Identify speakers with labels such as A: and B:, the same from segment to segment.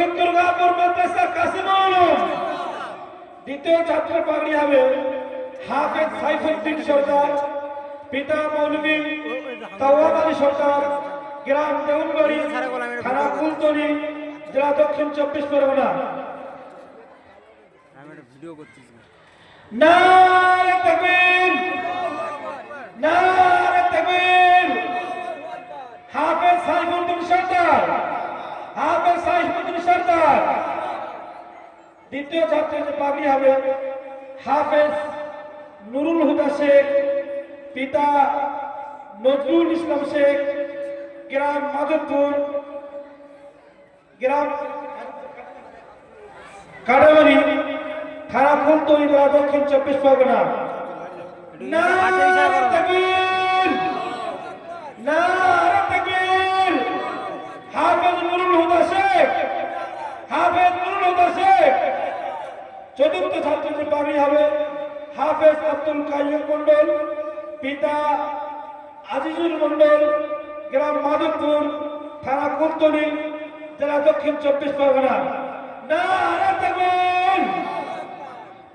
A: দক্ষিণ দুর্গাপুর মাদ্রাসা কাসিমুল উলুম। দ্বিতীয় ছাত্র পাগড়ি হবে হাফেজ সাইফুদ্দিন সরকার, পিতা মৌলভী তাওয়াব আলী সরকার, গ্রাম দেউলবাড়ি, থানা কুলতলি, জেলা দক্ষিণ 24 পরগনা। নারে তাকবীর, নারে তাকবীর। হাফেজ সাইফুদ্দিন সরকার, হাফেজ সাইফুদ্দিন সরকার। দ্বিতীয় ছাত্রের পাগড়ি হবে হাফেজ নুরুল হুদা শেখ, পিতা নজরুল ইসলাম শেখ, গ্রাম মাধবপুর, গ্রাম কাটাবাড়ি, থানা ফুলতলি, জেলা দক্ষিণ 24 পরগনা। নারে তাকবীর, নারে তাকবীর। হাফেজ নুরুল হুদা শেখ, হাফেজ নুরুল হুদা শেখ। চতুর্থ ছাত্রটির পাগড়ি হবে হাফেজ আব্দুল কাইয়ুম মন্ডল, পিতা আজিজুল মন্ডল, গ্রাম মাধবপুর, থানা কুলতলি, জেলা দক্ষিণ 24 পরগনা। নারে তাকবীর,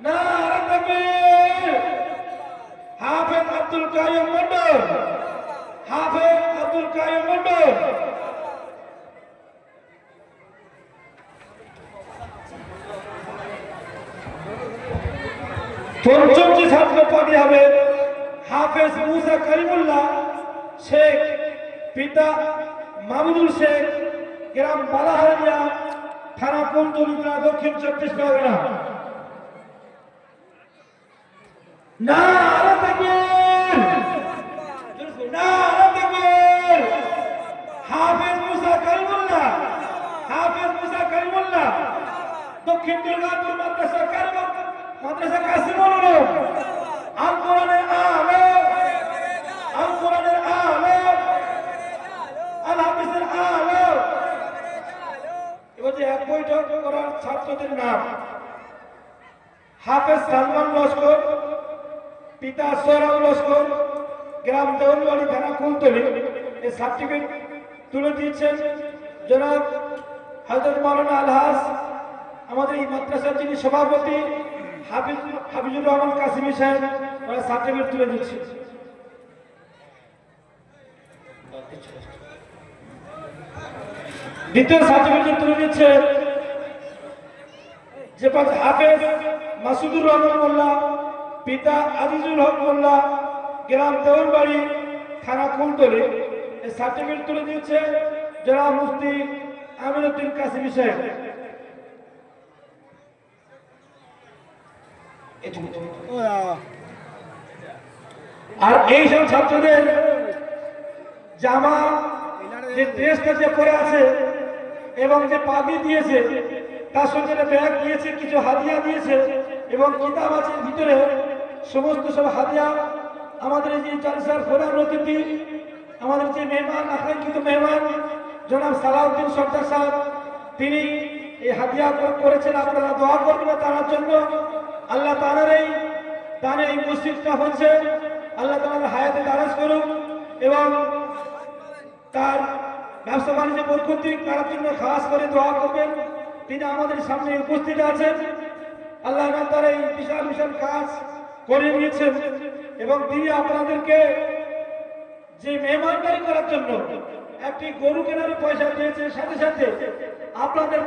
A: নারে তাকবীর। হাফেজ আব্দুল কাইয়ুম মন্ডল, হাফেজ আব্দুল কাইয়ুম মন্ডল। পঞ্চম যে ছাত্র পাগড়ি হবে হাফেজ মুসা করিমুল্লাহ শেখ, পিতা মামুনুল শেখ, গ্রাম বালাহারিয়া, থানা কুলতলি, জেলা দক্ষিণ 24 পরগনা। নারে তাকবীর, নারে তাকবীর। হাফেজ মুসা করিমুল্লাহ, হাফেজ মুসা করিমুল্লাহ। দক্ষিণ দুর্গাপুর মাদ্রাসা কাসিমুল উলুম। আল কোরআনের আলো, আল কোরআনের আলো, আল হাদিসের আলো। এবার যে এক বৈঠক করার ছাত্রদের নাম হাফেজ সালমান লস্কর, পিতা সোহরাব লস্কর, গ্রাম দেউলবাড়ি, থানা কুলতলি। এই সার্টিফিকেট তুলে দিয়েছেন জনাব হযরত মাওলানা আলহাজ, আমাদের এই মাদ্রাসার যিনি সভাপতি হাফিজুর রহমান কাসিমি সাহেব, ওরা সার্টিফিকেট তুলে দিচ্ছে। দ্বিতীয় সার্টিফিকেট তুলে দিচ্ছে যে হাফেজ মাসুদুর রহমান মোল্লা, পিতা আজিজুল হক মোল্লা, গ্রাম দেউলবাড়ি, থানা কুলতলি। এই সার্টিফিকেট তুলে দিচ্ছে জনাব মুফতি আমিনুদ্দিন কাসিমি সাহেব। আর এই সব ছাত্রদের জামা, যে ড্রেসটা যে পরে আছে এবং যে পাগড়ি দিয়েছে, তার সঙ্গে ব্যাগ দিয়েছে, কিছু হাদিয়া দিয়েছে এবং কিতাব আছে ভিতরে। সমস্ত সব হাদিয়া আমাদের এই যে জালসার প্রধান অতিথি, আমাদের যে মেহমান, আকাঙ্ক্ষিত মেহমান জনাব সালাউদ্দিন সরদার সাহেব, তিনি এই হাদিয়া করেছেন। আপনারা দোয়া করবেন তার জন্য। আল্লাহ তাআলার এই দানে এই মসজিদটা হচ্ছে, আল্লাহ তাআলার হায়াতে দারাজ করুন এবং তার ব্যবসা বাণিজ্য বরকত দিক। তার জন্য খাস করে দোয়া করবেন। তিনি আমাদের সামনে উপস্থিত আছেন। আল্লাহ তাআলা এই বিশাল বিশাল কাজ করে নিয়েছেন এবং তিনি আপনাদেরকে যে মেহমানদারি করার জন্য একটি গরু কেনার পয়সা দিয়েছে, সাথে সাথে আপনাদের